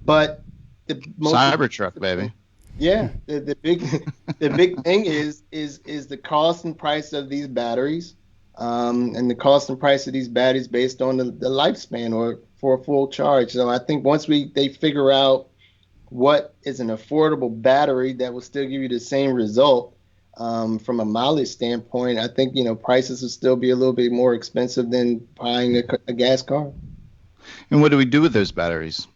But the most Cybertruck, baby. Yeah, the big thing is the cost and price of these batteries, and the cost and price of these batteries based on the lifespan or for a full charge. So I think once they figure out what is an affordable battery that will still give you the same result from a mileage standpoint, I think prices will still be a little bit more expensive than buying a gas car. And what do we do with those batteries?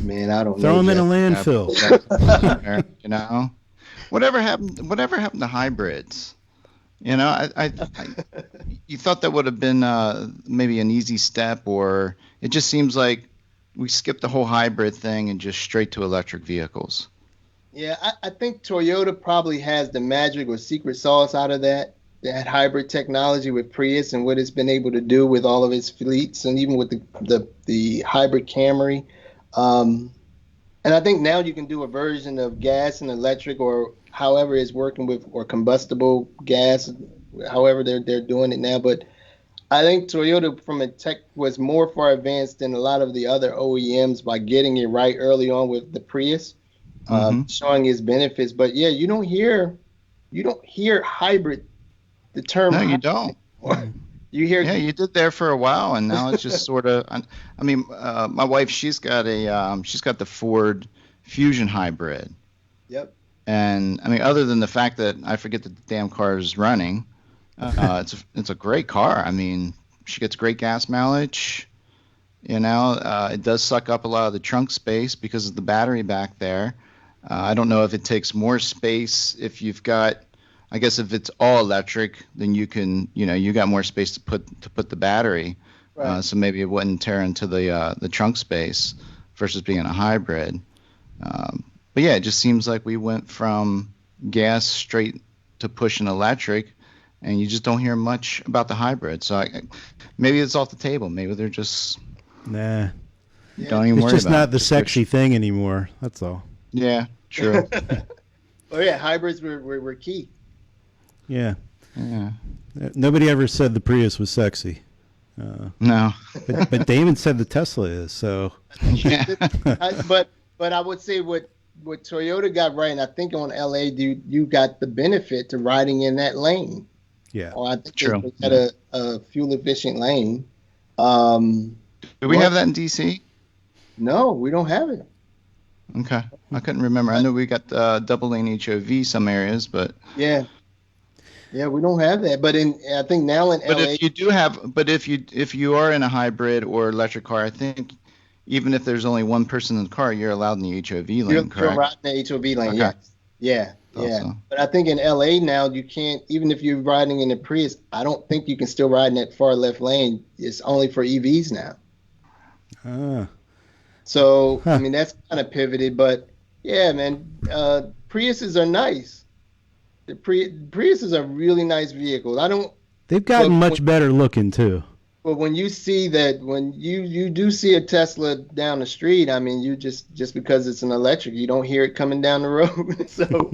Man, I don't know. Throw them in a landfill. Whatever happened to hybrids? I you thought that would have been maybe an easy step, or it just seems like we skipped the whole hybrid thing and just straight to electric vehicles. Yeah, I think Toyota probably has the magic or secret sauce out of that hybrid technology with Prius and what it's been able to do with all of its fleets, and even with the hybrid Camry. And I think now you can do a version of gas and electric, or however it's working with, or combustible gas, however they're doing it now. But I think Toyota from a tech was more far advanced than a lot of the other OEMs by getting it right early on with the Prius, showing its benefits. But yeah, you don't hear hybrid, the term. No, you don't. You hear? Yeah, you did there for a while, and now it's just sort of. I mean, my wife, she's got the Ford Fusion hybrid. Yep. And I mean, other than the fact that I forget that the damn car is running, it's a great car. I mean, she gets great gas mileage. It does suck up a lot of the trunk space because of the battery back there. I don't know if it takes more space if you've got. I guess if it's all electric, then you can, you got more space to put the battery. Right. So maybe it wouldn't tear into the trunk space versus being a hybrid. But yeah, it just seems like we went from gas straight to pushing electric, and you just don't hear much about the hybrid. So maybe it's off the table. Maybe they're just don't even worry about it. It's just not the sexy thing anymore. That's all. Yeah, true. Oh yeah, hybrids were key. Yeah. Nobody ever said the Prius was sexy. No. But Damon said the Tesla is. So. Yeah. But I would say what Toyota got right, and I think on LA, you got the benefit to riding in that lane. Yeah. Or I think True. They had a fuel efficient lane. Do we have that in DC? No, we don't have it. Okay. I couldn't remember. I know we got double lane HOV some areas, but. Yeah, we don't have that, but I think now in LA. But if you are in a hybrid or electric car, I think even if there's only one person in the car, you're allowed in the HOV lane, correct? You're riding the HOV lane, Okay. yes. Yeah. But I think in LA now you can't, even if you're riding in a Prius, I don't think you can still ride in that far left lane. It's only for EVs now. So I mean that's kind of pivoted, but yeah, man, Priuses are nice. The Prius is a really nice vehicle. They've gotten much better looking too. But when you see that, when you do see a Tesla down the street, I mean, you just because it's an electric, you don't hear it coming down the road. So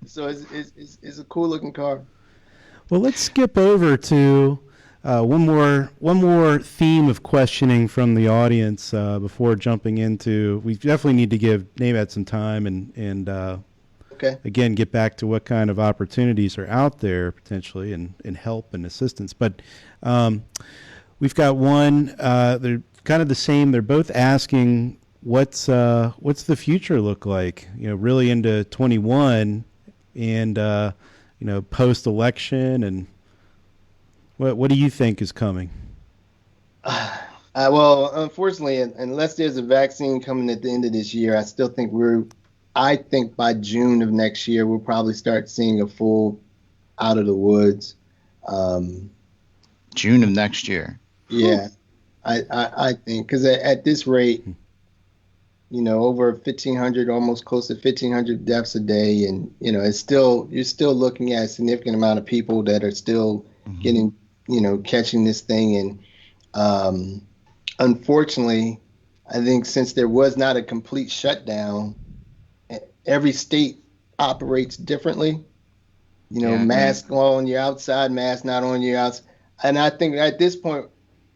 it's a cool looking car. Well, let's skip over to one more theme of questioning from the audience before jumping into. We definitely need to give NAMAD some time and Okay. again get back to what kind of opportunities are out there potentially and help and assistance. But we've got one. They're kind of the same. They're both asking what's the future look like? Really into 21 and post election, and what do you think is coming? Well, unfortunately, unless there's a vaccine coming at the end of this year, I still think I think by June of next year, we'll probably start seeing a full out of the woods. June of next year. Yeah, I think because at this rate, over 1,500, almost close to 1,500 deaths a day, and you're still looking at a significant amount of people that are still getting, catching this thing, and unfortunately, I think since there was not a complete shutdown, every state operates differently. Mask on your outside, mask not on your outside. And I think at this point,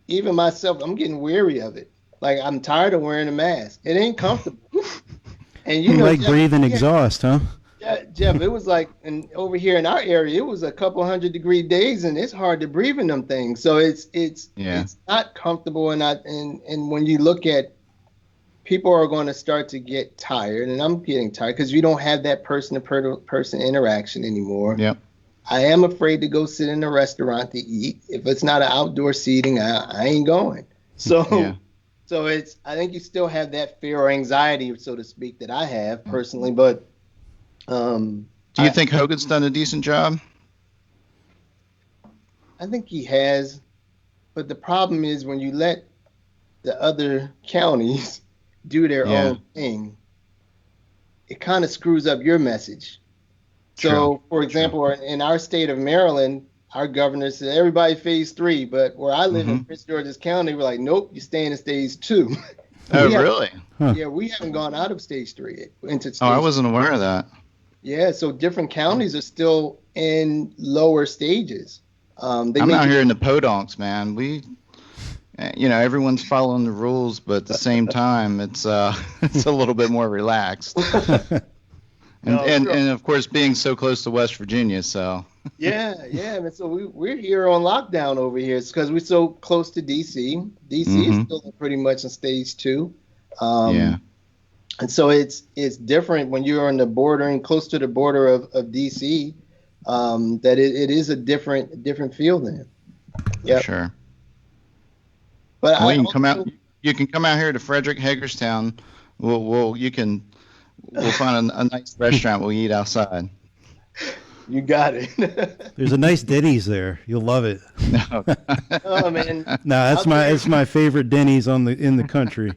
even myself, I'm getting weary of it. Like, I'm tired of wearing a mask. It ain't comfortable. And you like Jeff, breathing exhaust, huh? Yeah, Jeff, it was like, over here in our area, it was a couple 100-degree days, and it's hard to breathe in them things. So it's not comfortable. And when you look at, people are going to start to get tired, and I'm getting tired because you don't have that person-to-person interaction anymore. Yep. I am afraid to go sit in a restaurant to eat. If it's not an outdoor seating, I ain't going. So, I think you still have that fear or anxiety, so to speak, that I have personally. But do you think Hogan's done a decent job? I think he has, but the problem is when you let the other counties do their own thing, it kind of screws up your message. So, for example, in our state of Maryland, our governor said everybody phase 3, but where I live in Prince George's County, we're like, nope, you're staying in stage 2. Oh, really? Huh. Yeah, we haven't gone out of stage 3 into stage. Oh, I wasn't aware of that. Yeah, so different counties are still in lower stages. I'm out here in the podonks, man. Everyone's following the rules, but at the same time, it's a little bit more relaxed. And of course, being so close to West Virginia, so. Yeah. And so we're here on lockdown over here. It's because we're so close to DC. DC is still pretty much in stage 2. And so it's different when you're on the border and close to the border of DC. That it is a different feel then. Yeah. Sure. But you can come out here to Frederick, Hagerstown. We'll find a nice restaurant we'll eat outside. You got it. There's a nice Denny's there. You'll love it. No. Oh man. No, it's my favorite Denny's in the country.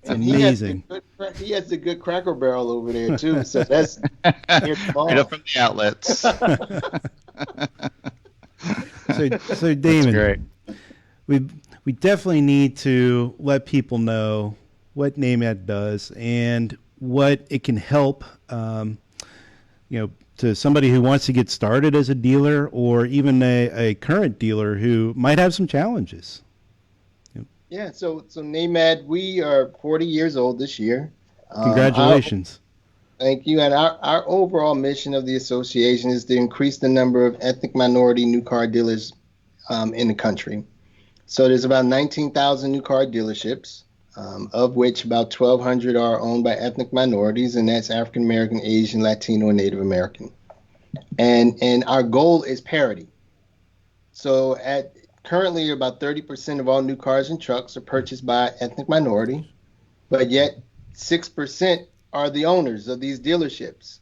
It's amazing. He has a good Cracker Barrel over there too. So that's right up from the outlets. So Damon, we definitely need to let people know what NAMAD does and what it can help, to somebody who wants to get started as a dealer or even a current dealer who might have some challenges. Yeah, so NAMAD, we are 40 years old this year. Congratulations. Thank you. And our overall mission of the association is to increase the number of ethnic minority new car dealers in the country. So there's about 19,000 new car dealerships, of which about 1,200 are owned by ethnic minorities, and that's African American, Asian, Latino, and Native American. And our goal is parity. So currently about 30% of all new cars and trucks are purchased by ethnic minority, but yet 6% are the owners of these dealerships.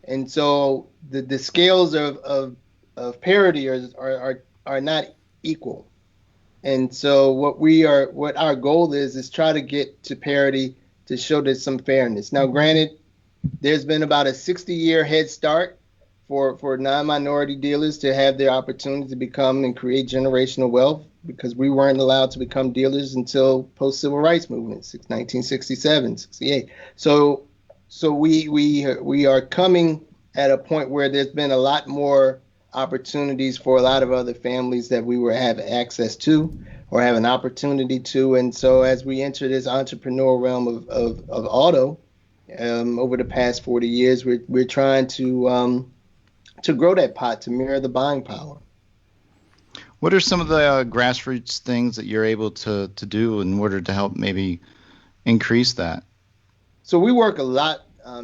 And so the scales of parity are not equal. And so what our goal is try to get to parity to show there's some fairness. Now, granted, there's been about a 60-year head start for non-minority dealers to have their opportunity to become and create generational wealth, because we weren't allowed to become dealers until post-civil rights movement, 1967, 68. So we are coming at a point where there's been a lot more opportunities for a lot of other families that we were have access to or have an opportunity to. And so as we enter this entrepreneurial realm of auto, over the past 40 years, we're trying to grow that pot to mirror the buying power. What are some of the grassroots things that you're able to do in order to help maybe increase that? So we work a lot,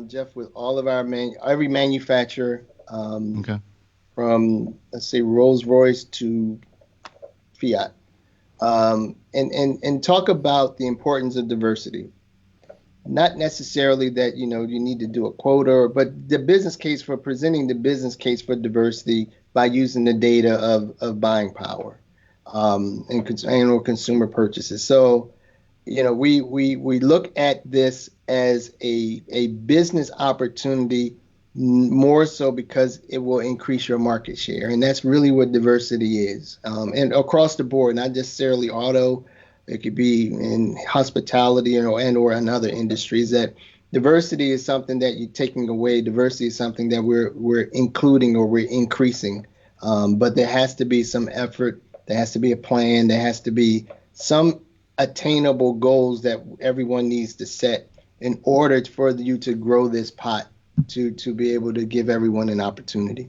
Jeff, with all of our every manufacturer, Okay. from, let's say, Rolls-Royce to Fiat, and talk about the importance of diversity. Not necessarily that, you need to do a quota, but the business case for presenting the business case for diversity by using the data of buying power, and annual consumer purchases. So, we look at this as a business opportunity, more so because it will increase your market share. And that's really what diversity is. And across the board, not necessarily auto. It could be in hospitality or in other industries. That diversity is something that you're taking away. Diversity is something that we're including or we're increasing. But there has to be some effort. There has to be a plan. There has to be some attainable goals that everyone needs to set in order for you to grow this pot to be able to give everyone an opportunity.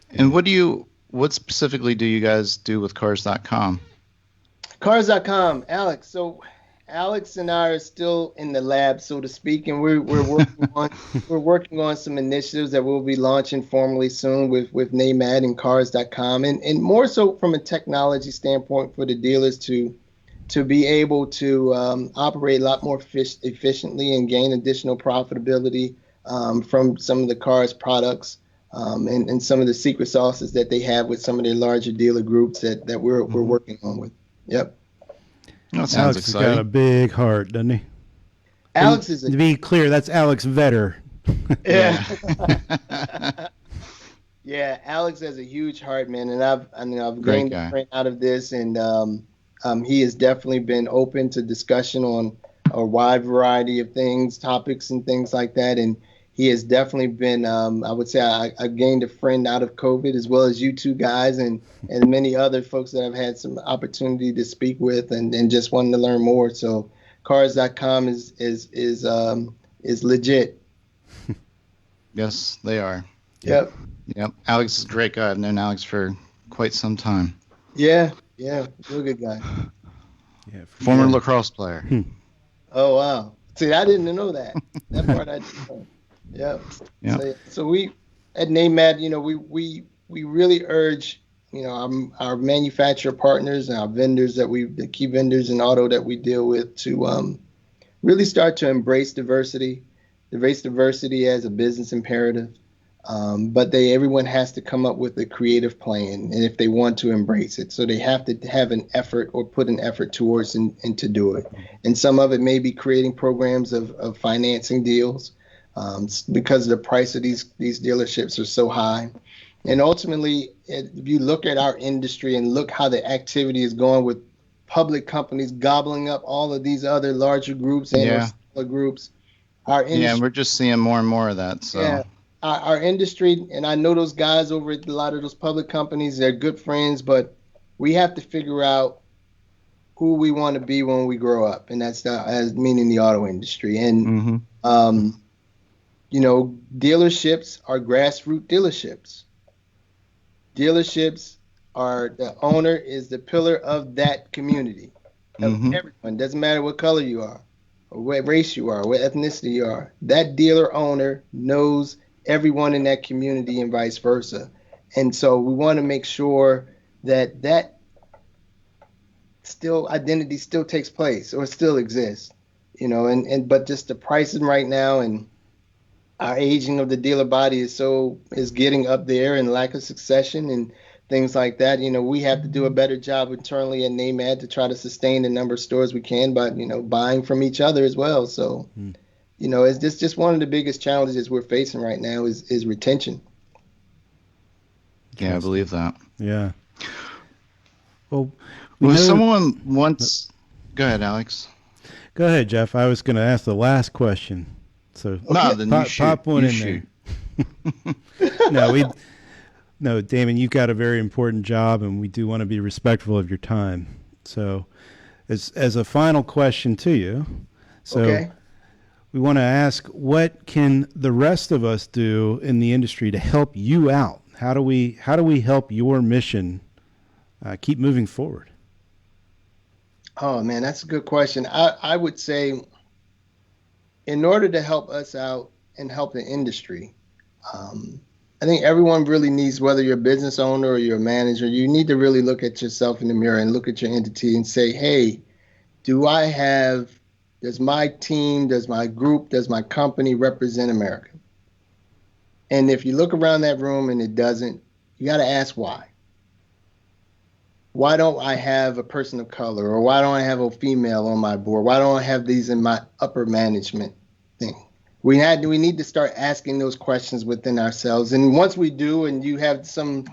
And what specifically do you guys do with Cars.com? Cars.com, Alex. So Alex and I are still in the lab, so to speak, and we're working on some initiatives that we'll be launching formally soon with NAMAD and Cars.com, and more so from a technology standpoint for the dealers to be able to operate a lot more efficiently and gain additional profitability from some of the Cars products, and some of the secret sauces that they have with some of their larger dealer groups that we're working on with. Yep. That sounds Alex exciting. has got a big heart, doesn't he? Alex is to be clear, that's Alex Vetter. Yeah. Yeah, Alex has a huge heart, man, and I've gained a friend out of this, and he has definitely been open to discussion on a wide variety of things, topics, and things like that. And he has definitely been, I would say, I gained a friend out of COVID, as well as you two guys and many other folks that I've had some opportunity to speak with and just wanting to learn more. So Cars.com is legit. Yes, they are. Yep. Alex is a great guy. I've known Alex for quite some time. Yeah, real good guy. Yeah, Former lacrosse player. Oh, wow. See, I didn't know that. That part I didn't know. Yeah. So we at NAMAD, we really urge, our manufacturer partners and our vendors the key vendors in auto that we deal with to really start to embrace diversity as a business imperative. But everyone has to come up with a creative plan, and if they want to embrace it, so they have to have an effort or put an effort towards and to do it. And some of it may be creating programs of financing deals, because the price of these dealerships are so high. And ultimately, if you look at our industry and look how the activity is going with public companies gobbling up all of these other larger groups and smaller groups, our industry, and we're just seeing more and more of that. So. Yeah. Our industry, and I know those guys over at a lot of those public companies, they're good friends, but we have to figure out who we want to be when we grow up, and that's as meaning the auto industry. And dealerships are grassroots dealerships. Dealerships are, the owner is the pillar of that community, of everyone. Doesn't matter what color you are, or what race you are, what ethnicity you are. That dealer owner knows everyone in that community and vice versa. And so we want to make sure that identity still takes place or still exists, but just the pricing right now and our aging of the dealer body is getting up there, and lack of succession and things like that. We have to do a better job internally at NAMAD to try to sustain the number of stores we can, but buying from each other as well. So it's just one of the biggest challenges we're facing right now is retention. Yeah, I believe that. Yeah. Well, someone once. Go ahead, Alex. Go ahead, Jeff. I was going to ask the last question. So then you shoot. Pop one you in shoot. there. No, Damon, you've got a very important job, and we do want to be respectful of your time. So, as a final question to you, we want to ask, what can the rest of us do in the industry to help you out? How do we help your mission keep moving forward? Oh man, that's a good question. I would say, in order to help us out and help the industry, I think everyone really needs, whether you're a business owner or you're a manager, you need to really look at yourself in the mirror and look at your entity and say, hey, does my team, does my group, does my company represent America? And if you look around that room and it doesn't, you got to ask why. Why don't I have a person of color, or why don't I have a female on my board? Why don't I have these in my upper management thing? We need to start asking those questions within ourselves. And once we do, and you have some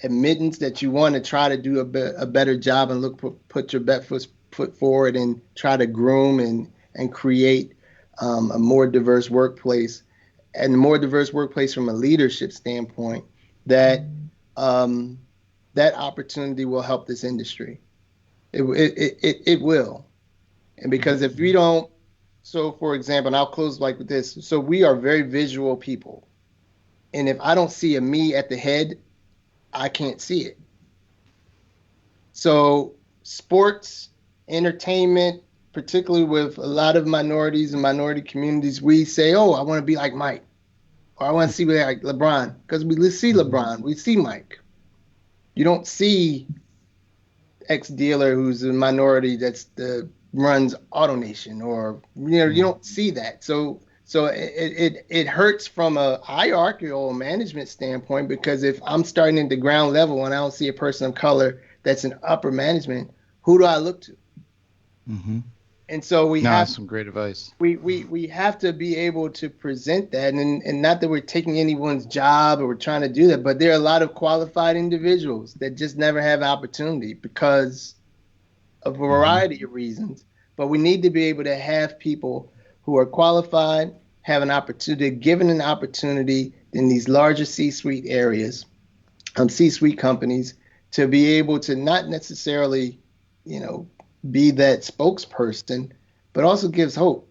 admittance that you want to try to do a better job and put your best foot forward and try to groom and create a more diverse workplace, and a more diverse workplace from a leadership standpoint, that that opportunity will help this industry. It will. And because if we don't, so for example, and I'll close like with this. So we are very visual people. And if I don't see a me at the head, I can't see it. So sports, entertainment, particularly with a lot of minorities and minority communities, we say, oh, I want to be like Mike, or I want to see like LeBron, because we see LeBron, we see Mike. You don't see ex-dealer who's a minority runs AutoNation, or you don't see that. So it hurts from a hierarchical management standpoint, because if I'm starting at the ground level and I don't see a person of color that's in upper management, who do I look to? Mm-hmm. And so we have some great advice. We have to be able to present that, and not that we're taking anyone's job or we're trying to do that, but there are a lot of qualified individuals that just never have opportunity because of a variety of reasons. But we need to be able to have people who are qualified, have an opportunity, given an opportunity in these larger C-suite areas, C-suite companies, to be able to not necessarily, be that spokesperson, but also gives hope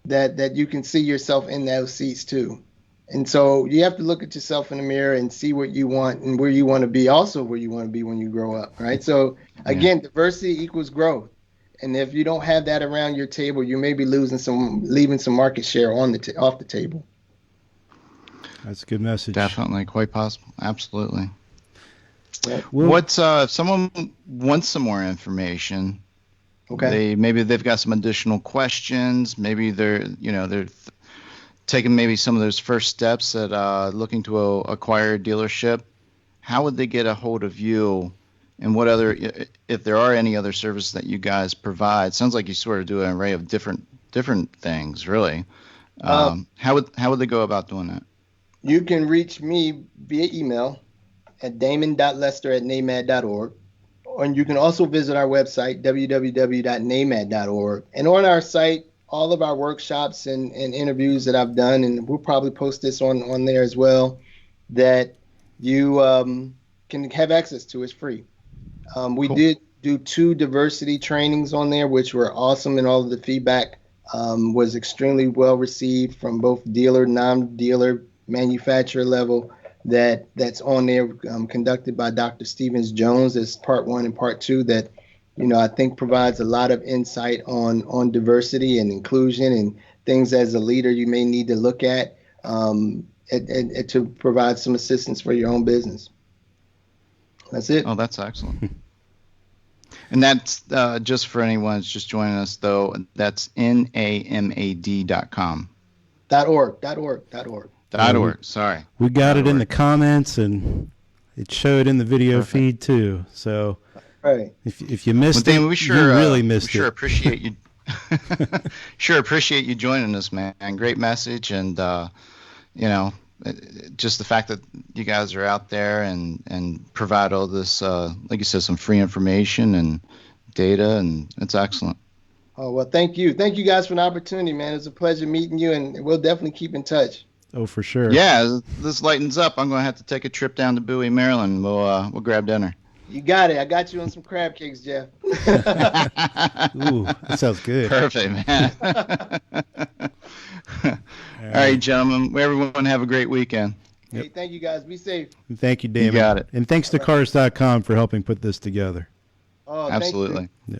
that you can see yourself in those seats too. And so you have to look at yourself in the mirror and see what you want and where you want to be, also where you want to be when you grow up, right? So again, diversity equals growth. And if you don't have that around your table, you may be leaving some market share off the table. That's a good message. Definitely, quite possible. Absolutely. Well, What's if someone wants some more information? Okay. They've got some additional questions. Maybe they're taking maybe some of those first steps at looking to acquire a dealership. How would they get a hold of you? And what other, if there are any other services that you guys provide? Sounds like you sort of do an array of different things, really. How would they go about doing that? You can reach me via email at damon.lester@namad.org. And you can also visit our website, www.namad.org. And on our site, all of our workshops and interviews that I've done, and we'll probably post this on there as well, that you can have access to. It's free. We did do 2 diversity trainings on there, which were awesome, and all of the feedback was extremely well received from both dealer, non-dealer, manufacturer level. That's on there, conducted by Dr. Stevens Jones as part 1 and part 2, that I think provides a lot of insight on diversity and inclusion and things as a leader you may need to look at to provide some assistance for your own business. That's it. Oh, that's excellent. And that's just for anyone who's just joining us, though. That's namad.com. .org. Sorry. We got it in the comments, and it showed in the video feed too. So right. if you missed Damon, it, we sure, you really missed we sure it. appreciate you. Sure. Appreciate you joining us, man. Great message. And, you know, just the fact that you guys are out there and provide all this, like you said, some free information and data, and it's excellent. Oh, well, thank you. Thank you guys for the opportunity, man. It's a pleasure meeting you, and we'll definitely keep in touch. Oh, for sure. Yeah, this lightens up. I'm going to have to take a trip down to Bowie, Maryland. We'll grab dinner. You got it. I got you on some crab cakes, Jeff. Ooh, that sounds good. Perfect, man. All right, gentlemen. Everyone have a great weekend. Hey, thank you guys. Be safe. And thank you, Damon. You got it. And thanks to Cars.com for helping put this together. Oh, Absolutely. Thank you. Yeah.